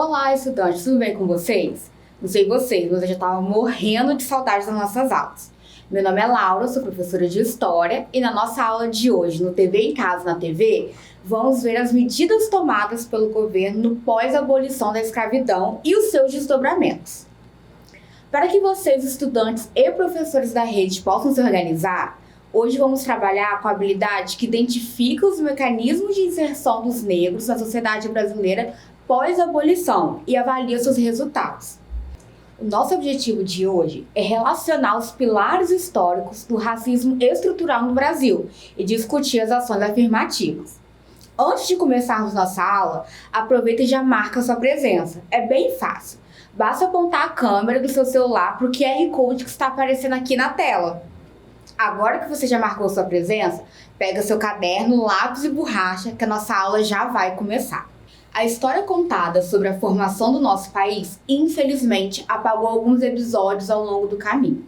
Olá, estudantes, tudo bem com vocês? Não sei vocês, mas eu já estava morrendo de saudade das nossas aulas. Meu nome é Laura, sou professora de História e na nossa aula de hoje, no TV em Casa na TV, vamos ver as medidas tomadas pelo governo pós-abolição da escravidão e os seus desdobramentos. Para que vocês, estudantes e professores da rede, possam se organizar, hoje vamos trabalhar com a habilidade que identifica os mecanismos de inserção dos negros na sociedade brasileira pós-abolição e avalia seus resultados. O nosso objetivo de hoje é relacionar os pilares históricos do racismo estrutural no Brasil e discutir as ações afirmativas. Antes de começarmos nossa aula, aproveita e já marca sua presença. É bem fácil. Basta apontar a câmera do seu celular para o QR Code que está aparecendo aqui na tela. Agora que você já marcou sua presença, pega seu caderno, lápis e borracha que a nossa aula já vai começar. A história contada sobre a formação do nosso país, infelizmente, apagou alguns episódios ao longo do caminho.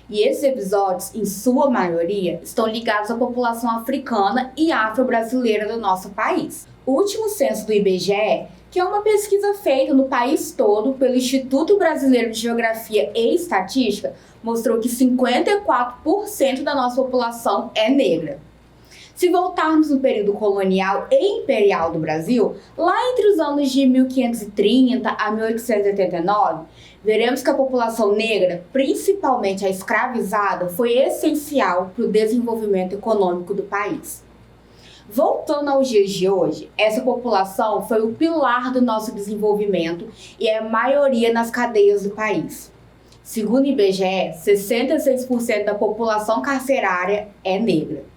E esses episódios, em sua maioria, estão ligados à população africana e afro-brasileira do nosso país. O último censo do IBGE, que é uma pesquisa feita no país todo pelo Instituto Brasileiro de Geografia e Estatística, mostrou que 54% da nossa população é negra. Se voltarmos no período colonial e imperial do Brasil, lá entre os anos de 1530 a 1889, veremos que a população negra, principalmente a escravizada, foi essencial para o desenvolvimento econômico do país. Voltando aos dias de hoje, essa população foi o pilar do nosso desenvolvimento e é a maioria nas cadeias do país. Segundo o IBGE, 66% da população carcerária é negra.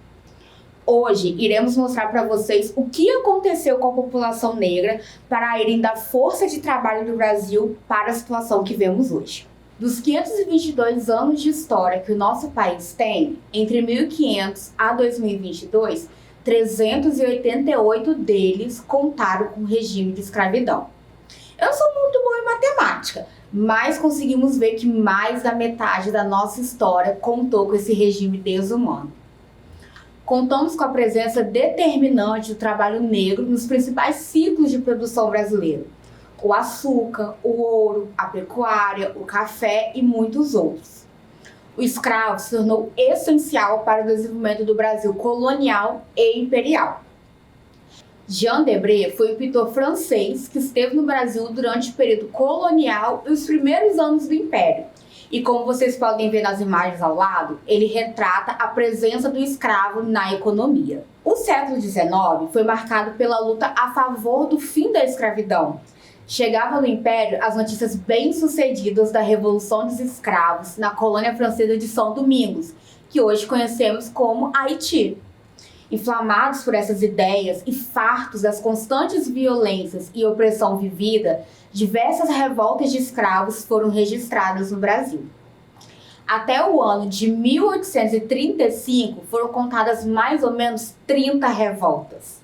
Hoje, iremos mostrar para vocês o que aconteceu com a população negra para irem da força de trabalho do Brasil para a situação que vemos hoje. Dos 522 anos de história que o nosso país tem, entre 1500 a 2022, 388 deles contaram com o regime de escravidão. Eu não sou muito boa em matemática, mas conseguimos ver que mais da metade da nossa história contou com esse regime desumano. Contamos com a presença determinante do trabalho negro nos principais ciclos de produção brasileiro: o açúcar, o ouro, a pecuária, o café e muitos outros. O escravo se tornou essencial para o desenvolvimento do Brasil colonial e imperial. Jean Debré foi um pintor francês que esteve no Brasil durante o período colonial e os primeiros anos do Império. E como vocês podem ver nas imagens ao lado, ele retrata a presença do escravo na economia. O século XIX foi marcado pela luta a favor do fim da escravidão. Chegavam no Império as notícias bem-sucedidas da Revolução dos Escravos na colônia francesa de São Domingos, que hoje conhecemos como Haiti. Inflamados por essas ideias e fartos das constantes violências e opressão vivida, diversas revoltas de escravos foram registradas no Brasil. Até o ano de 1835 foram contadas mais ou menos 30 revoltas.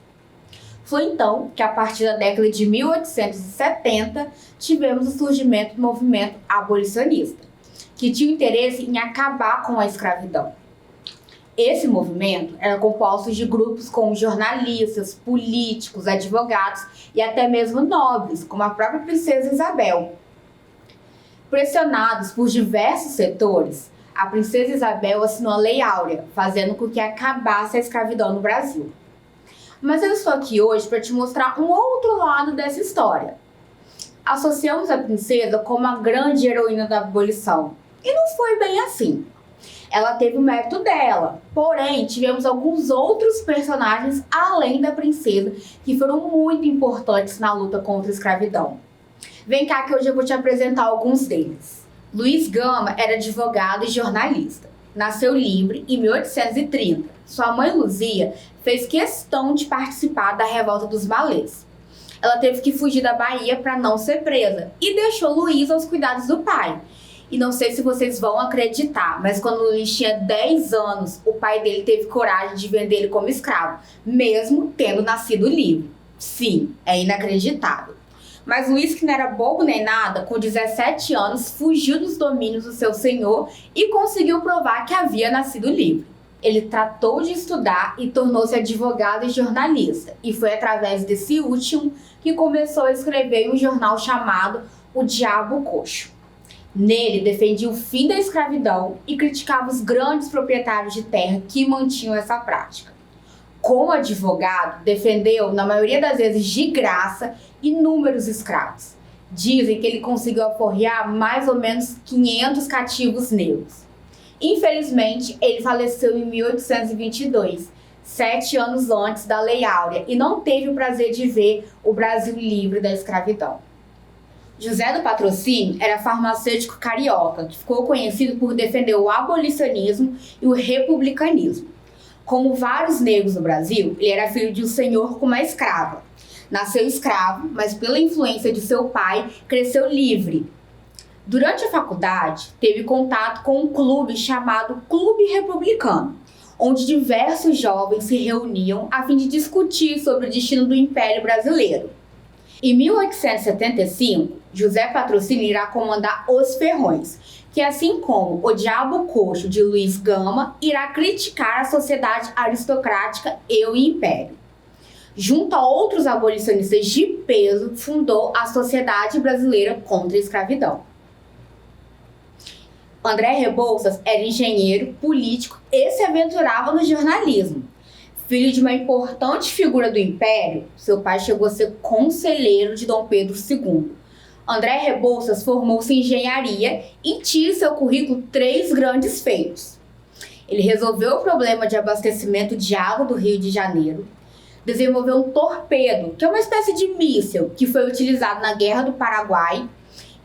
Foi então que, a partir da década de 1870, tivemos o surgimento do movimento abolicionista, que tinha interesse em acabar com a escravidão. Esse movimento era composto de grupos como jornalistas, políticos, advogados e até mesmo nobres, como a própria princesa Isabel. Pressionados por diversos setores, a princesa Isabel assinou a Lei Áurea, fazendo com que acabasse a escravidão no Brasil. Mas eu estou aqui hoje para te mostrar um outro lado dessa história. Associamos a princesa como a grande heroína da abolição, e não foi bem assim. Ela teve o mérito dela, porém tivemos alguns outros personagens além da princesa que foram muito importantes na luta contra a escravidão. Vem cá que hoje eu vou te apresentar alguns deles. Luiz Gama era advogado e jornalista. Nasceu livre em 1830. Sua mãe Luzia fez questão de participar da revolta dos malês. Ela teve que fugir da Bahia para não ser presa e deixou Luiz aos cuidados do pai. E não sei se vocês vão acreditar, mas quando Luiz tinha 10 anos, o pai dele teve coragem de vender ele como escravo, mesmo tendo nascido livre. Sim, é inacreditável. Mas Luiz, que não era bobo nem nada, com 17 anos, fugiu dos domínios do seu senhor e conseguiu provar que havia nascido livre. Ele tratou de estudar e tornou-se advogado e jornalista, e foi através desse último que começou a escrever um jornal chamado O Diabo Coxo. Nele, defendia o fim da escravidão e criticava os grandes proprietários de terra que mantinham essa prática. Como advogado, defendeu, na maioria das vezes de graça, inúmeros escravos. Dizem que ele conseguiu aforrear mais ou menos 500 cativos negros. Infelizmente, ele faleceu em 1822, 7 anos antes da Lei Áurea, e não teve o prazer de ver o Brasil livre da escravidão. José do Patrocínio era farmacêutico carioca, que ficou conhecido por defender o abolicionismo e o republicanismo. Como vários negros no Brasil, ele era filho de um senhor com uma escrava. Nasceu escravo, mas pela influência de seu pai, cresceu livre. Durante a faculdade, teve contato com um clube chamado Clube Republicano, onde diversos jovens se reuniam a fim de discutir sobre o destino do Império Brasileiro. Em 1875, José Patrocínio irá comandar os Ferrões, que, assim como o Diabo Coxo de Luiz Gama, irá criticar a sociedade aristocrática e o Império. Junto a outros abolicionistas de peso, fundou a Sociedade Brasileira contra a Escravidão. André Rebouças era engenheiro, político e se aventurava no jornalismo. Filho de uma importante figura do Império, seu pai chegou a ser conselheiro de Dom Pedro II. André Rebouças formou-se em engenharia e tinha em seu currículo 3 grandes feitos. Ele resolveu o problema de abastecimento de água do Rio de Janeiro, desenvolveu um torpedo, que é uma espécie de míssil que foi utilizado na Guerra do Paraguai,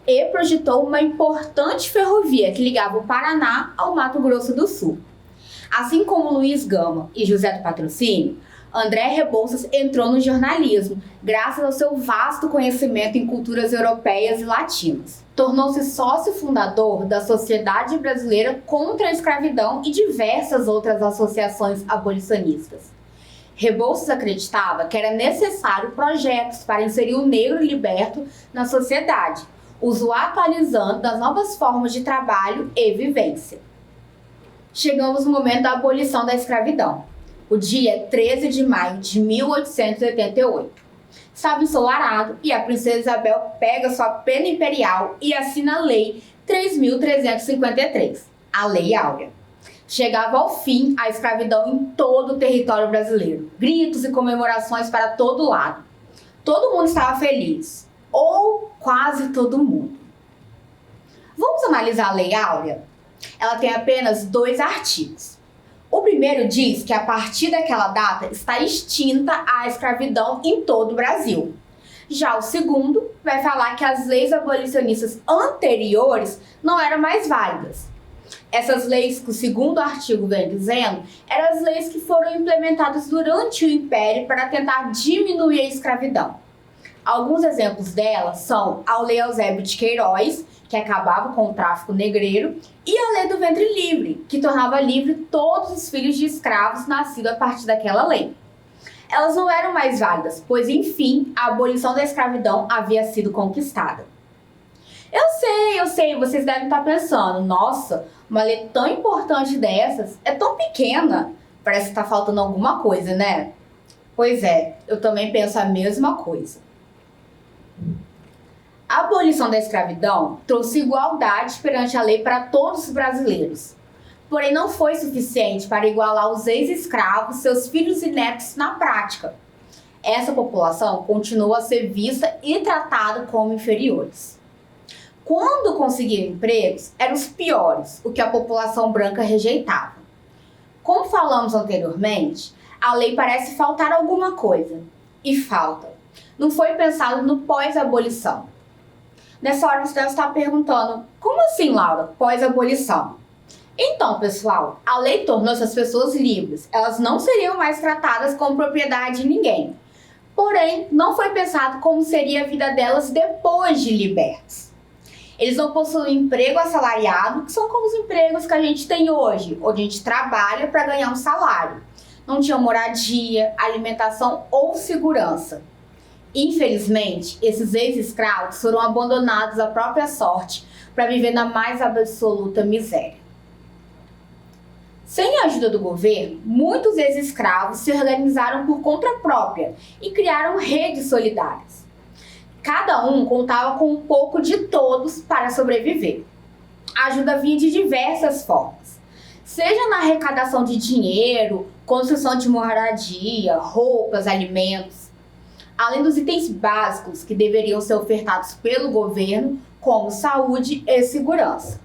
e projetou uma importante ferrovia que ligava o Paraná ao Mato Grosso do Sul. Assim como Luiz Gama e José do Patrocínio, André Rebouças entrou no jornalismo, graças ao seu vasto conhecimento em culturas europeias e latinas. Tornou-se sócio fundador da Sociedade Brasileira contra a Escravidão e diversas outras associações abolicionistas. Rebouças acreditava que era necessário projetos para inserir o negro liberto na sociedade, o atualizando das novas formas de trabalho e vivência. Chegamos no momento da abolição da escravidão. O dia 13 de maio de 1888. Estava ensolarado e a princesa Isabel pega sua pena imperial e assina a Lei 3.353, a Lei Áurea. Chegava ao fim a escravidão em todo o território brasileiro. Gritos e comemorações para todo lado. Todo mundo estava feliz, ou quase todo mundo. Vamos analisar a Lei Áurea? Ela tem apenas 2 artigos. O primeiro diz que a partir daquela data está extinta a escravidão em todo o Brasil. Já o segundo vai falar que as leis abolicionistas anteriores não eram mais válidas. Essas leis que o segundo artigo vem dizendo eram as leis que foram implementadas durante o Império para tentar diminuir a escravidão. Alguns exemplos delas são a Lei Eusébio de Queiroz, que acabava com o tráfico negreiro, e a Lei do Ventre Livre, que tornava livre todos os filhos de escravos nascidos a partir daquela lei. Elas não eram mais válidas, pois, enfim, a abolição da escravidão havia sido conquistada. Eu sei, vocês devem estar pensando, nossa, uma lei tão importante dessas é tão pequena, parece que está faltando alguma coisa, né? Pois é, eu também penso a mesma coisa. A abolição da escravidão trouxe igualdade perante a lei para todos os brasileiros. Porém, não foi suficiente para igualar os ex-escravos, seus filhos e netos na prática. Essa população continuou a ser vista e tratada como inferiores. Quando conseguiam empregos, eram os piores, o que a população branca rejeitava. Como falamos anteriormente, a lei parece faltar alguma coisa. E falta. Não foi pensado no pós-abolição. Nessa hora você deve estar perguntando, como assim, Laura, pós-abolição? Então, pessoal, a lei tornou essas pessoas livres. Elas não seriam mais tratadas como propriedade de ninguém. Porém, não foi pensado como seria a vida delas depois de libertas. Eles não possuem emprego assalariado, que são como os empregos que a gente tem hoje, onde a gente trabalha para ganhar um salário. Não tinham moradia, alimentação ou segurança. Infelizmente, esses ex-escravos foram abandonados à própria sorte para viver na mais absoluta miséria. Sem a ajuda do governo, muitos ex-escravos se organizaram por conta própria e criaram redes solidárias. Cada um contava com um pouco de todos para sobreviver. A ajuda vinha de diversas formas, seja na arrecadação de dinheiro, construção de moradia, roupas, alimentos, além dos itens básicos que deveriam ser ofertados pelo governo, como saúde e segurança.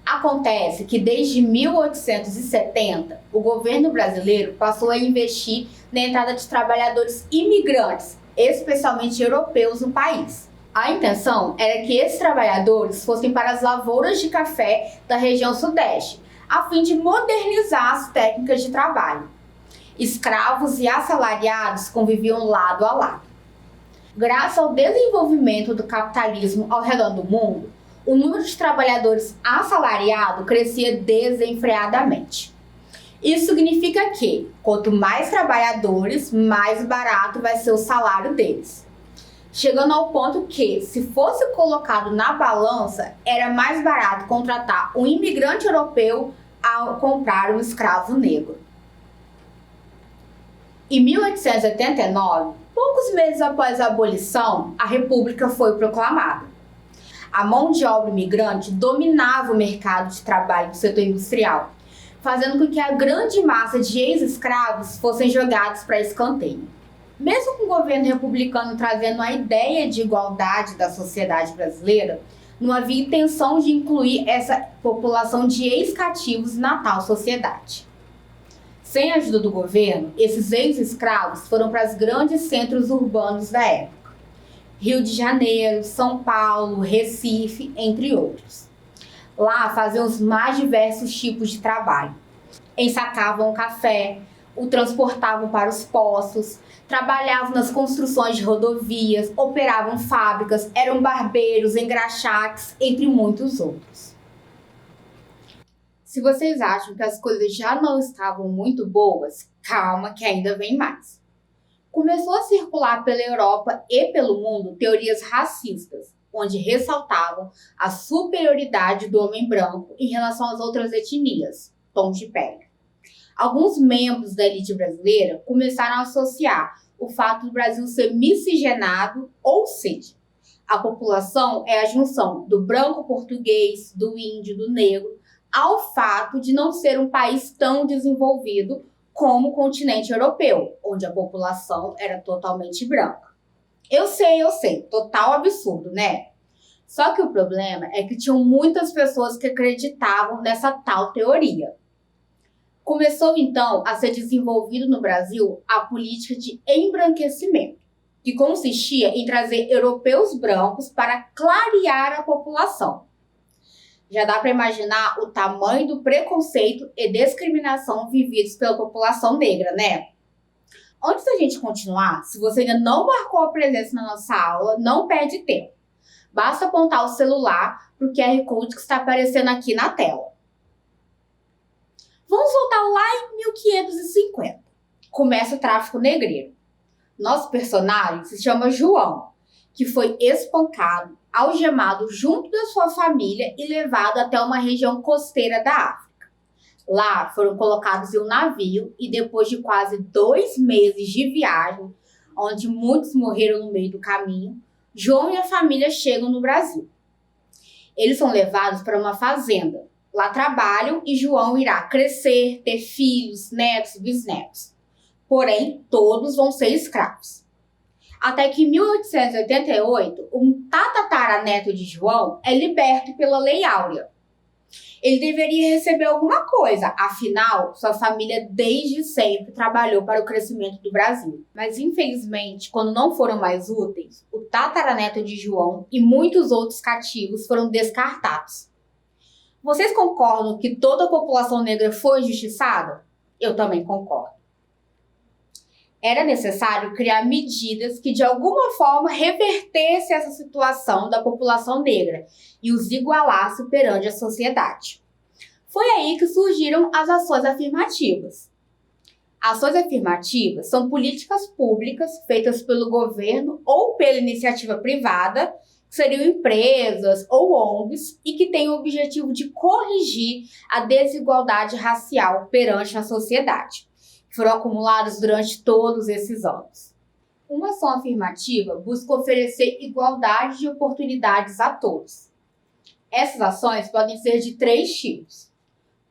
Acontece que desde 1870, o governo brasileiro passou a investir na entrada de trabalhadores imigrantes, especialmente europeus, no país. A intenção era que esses trabalhadores fossem para as lavouras de café da região sudeste, a fim de modernizar as técnicas de trabalho. Escravos e assalariados conviviam lado a lado. Graças ao desenvolvimento do capitalismo ao redor do mundo, o número de trabalhadores assalariados crescia desenfreadamente. Isso significa que, quanto mais trabalhadores, mais barato vai ser o salário deles. Chegando ao ponto que, se fosse colocado na balança, era mais barato contratar um imigrante europeu a comprar um escravo negro. Em 1889, poucos meses após a abolição, a República foi proclamada. A mão de obra imigrante dominava o mercado de trabalho do setor industrial, fazendo com que a grande massa de ex-escravos fossem jogados para escanteio. Mesmo com o governo republicano trazendo a ideia de igualdade da sociedade brasileira, não havia intenção de incluir essa população de ex-cativos na tal sociedade. Sem a ajuda do governo, esses ex-escravos foram para os grandes centros urbanos da época. Rio de Janeiro, São Paulo, Recife, entre outros. Lá faziam os mais diversos tipos de trabalho. Ensacavam café, o transportavam para os postos, trabalhavam nas construções de rodovias, operavam fábricas, eram barbeiros, engraxates, entre muitos outros. Se vocês acham que as coisas já não estavam muito boas, calma que ainda vem mais. Começou a circular pela Europa e pelo mundo teorias racistas, onde ressaltavam a superioridade do homem branco em relação às outras etnias, tons de pele. Alguns membros da elite brasileira começaram a associar o fato do Brasil ser miscigenado, ou seja, a população é a junção do branco português, do índio, do negro, ao fato de não ser um país tão desenvolvido como o continente europeu, onde a população era totalmente branca. Eu sei, total absurdo, né? Só que o problema é que tinham muitas pessoas que acreditavam nessa tal teoria. Começou então a ser desenvolvido no Brasil a política de embranquecimento, que consistia em trazer europeus brancos para clarear a população. Já dá para imaginar o tamanho do preconceito e discriminação vividos pela população negra, né? Antes da gente continuar, se você ainda não marcou a presença na nossa aula, não perde tempo. Basta apontar o celular para o QR Code que está aparecendo aqui na tela. Vamos voltar lá em 1550. Começa o tráfico negreiro. Nosso personagem se chama João, que foi espancado, algemado junto da sua família e levado até uma região costeira da África. Lá foram colocados em um navio e depois de quase 2 meses de viagem, onde muitos morreram no meio do caminho, João e a família chegam no Brasil. Eles são levados para uma fazenda. Lá trabalham e João irá crescer, ter filhos, netos, bisnetos. Porém, todos vão ser escravos. Até que em 1888, um tataraneto de João é liberto pela Lei Áurea. Ele deveria receber alguma coisa, afinal, sua família desde sempre trabalhou para o crescimento do Brasil. Mas, infelizmente, quando não foram mais úteis, o tataraneto de João e muitos outros cativos foram descartados. Vocês concordam que toda a população negra foi injustiçada? Eu também concordo. Era necessário criar medidas que, de alguma forma, revertessem essa situação da população negra e os igualasse perante a sociedade. Foi aí que surgiram as ações afirmativas. Ações afirmativas são políticas públicas feitas pelo governo ou pela iniciativa privada, que seriam empresas ou ONGs, e que têm o objetivo de corrigir a desigualdade racial perante a sociedade, que foram acumuladas durante todos esses anos. Uma ação afirmativa busca oferecer igualdade de oportunidades a todos. Essas ações podem ser de 3 tipos: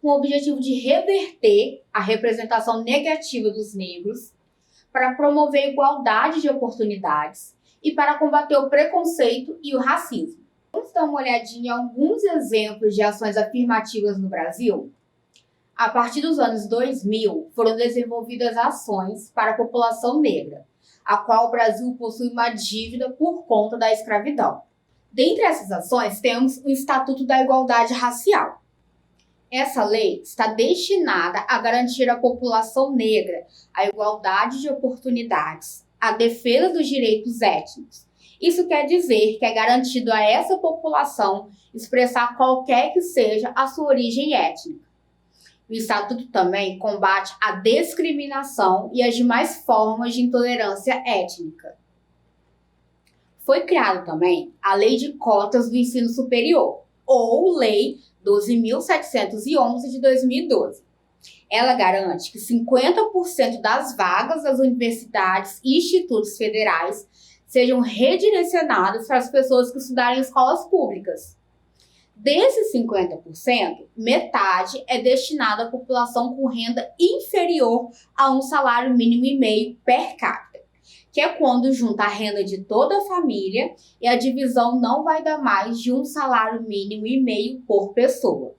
com o objetivo de reverter a representação negativa dos negros, para promover igualdade de oportunidades e para combater o preconceito e o racismo. Vamos dar uma olhadinha em alguns exemplos de ações afirmativas no Brasil? A partir dos anos 2000, foram desenvolvidas ações para a população negra, a qual o Brasil possui uma dívida por conta da escravidão. Dentre essas ações, temos o Estatuto da Igualdade Racial. Essa lei está destinada a garantir à população negra a igualdade de oportunidades, a defesa dos direitos étnicos. Isso quer dizer que é garantido a essa população expressar qualquer que seja a sua origem étnica. O Estatuto também combate a discriminação e as demais formas de intolerância étnica. Foi criada também a Lei de Cotas do Ensino Superior, ou Lei 12.711 de 2012. Ela garante que 50% das vagas das universidades e institutos federais sejam redirecionadas para as pessoas que estudarem em escolas públicas. Desses 50%, metade é destinada à população com renda inferior a um salário mínimo e meio per capita, que é quando junta a renda de toda a família e a divisão não vai dar mais de um salário mínimo e meio por pessoa.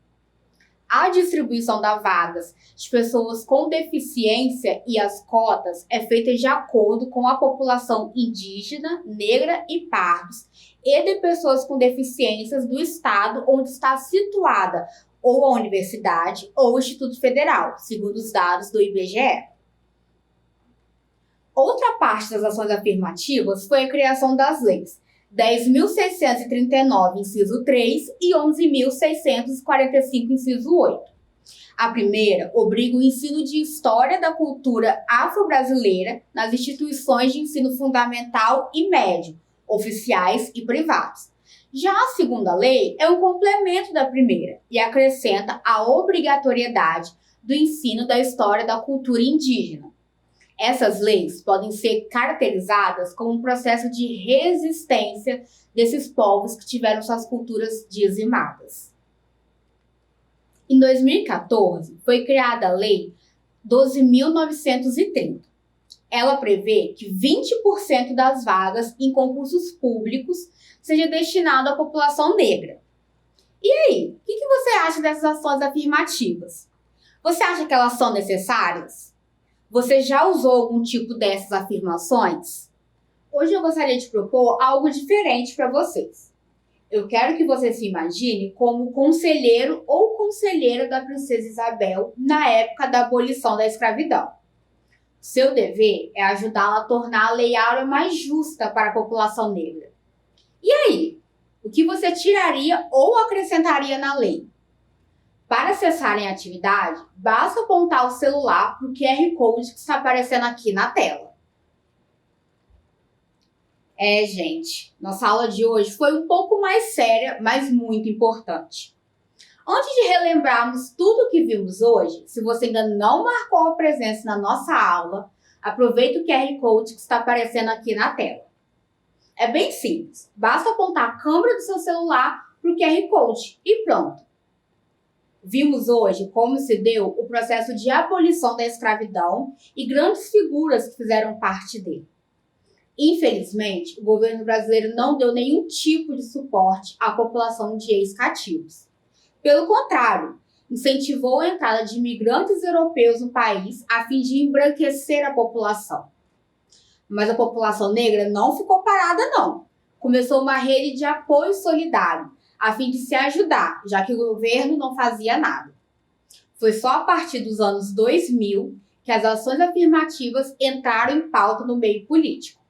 A distribuição das vagas de pessoas com deficiência e as cotas é feita de acordo com a população indígena, negra e pardos e de pessoas com deficiências do estado onde está situada ou a universidade ou o Instituto Federal, segundo os dados do IBGE. Outra parte das ações afirmativas foi a criação das leis 10.639, inciso 3, e 11.645, inciso 8. A primeira obriga o ensino de história da cultura afro-brasileira nas instituições de ensino fundamental e médio, oficiais e privados. Já a segunda lei é um complemento da primeira e acrescenta a obrigatoriedade do ensino da história da cultura indígena. Essas leis podem ser caracterizadas como um processo de resistência desses povos que tiveram suas culturas dizimadas. Em 2014, foi criada a Lei 12.930. Ela prevê que 20% das vagas em concursos públicos seja destinado à população negra. E aí, o que você acha dessas ações afirmativas? Você acha que elas são necessárias? Você já usou algum tipo dessas afirmações? Hoje eu gostaria de propor algo diferente para vocês. Eu quero que você se imagine como conselheiro ou conselheira da princesa Isabel na época da abolição da escravidão. Seu dever é ajudá-la a tornar a Lei Áurea mais justa para a população negra. E aí, o que você tiraria ou acrescentaria na lei? Para acessarem a atividade, basta apontar o celular para o QR Code que está aparecendo aqui na tela. Gente, nossa aula de hoje foi um pouco mais séria, mas muito importante. Antes de relembrarmos tudo o que vimos hoje, se você ainda não marcou a presença na nossa aula, aproveita o QR Code que está aparecendo aqui na tela. É bem simples, basta apontar a câmera do seu celular para o QR Code e pronto. Vimos hoje como se deu o processo de abolição da escravidão e grandes figuras que fizeram parte dele. Infelizmente, o governo brasileiro não deu nenhum tipo de suporte à população de ex-cativos. Pelo contrário, incentivou a entrada de imigrantes europeus no país a fim de embranquecer a população. Mas a população negra não ficou parada, não. Começou uma rede de apoio solidário, a fim de se ajudar, já que o governo não fazia nada. Foi só a partir dos anos 2000 que as ações afirmativas entraram em pauta no meio político.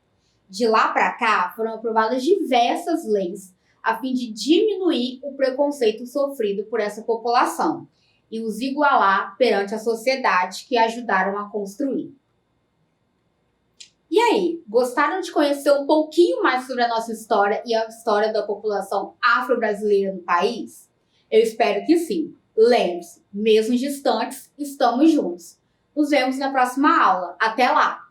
De lá para cá, foram aprovadas diversas leis a fim de diminuir o preconceito sofrido por essa população e os igualar perante a sociedade que ajudaram a construir. E aí, gostaram de conhecer um pouquinho mais sobre a nossa história e a história da população afro-brasileira no país? Eu espero que sim. Lembre-se, mesmo distantes, estamos juntos. Nos vemos na próxima aula. Até lá!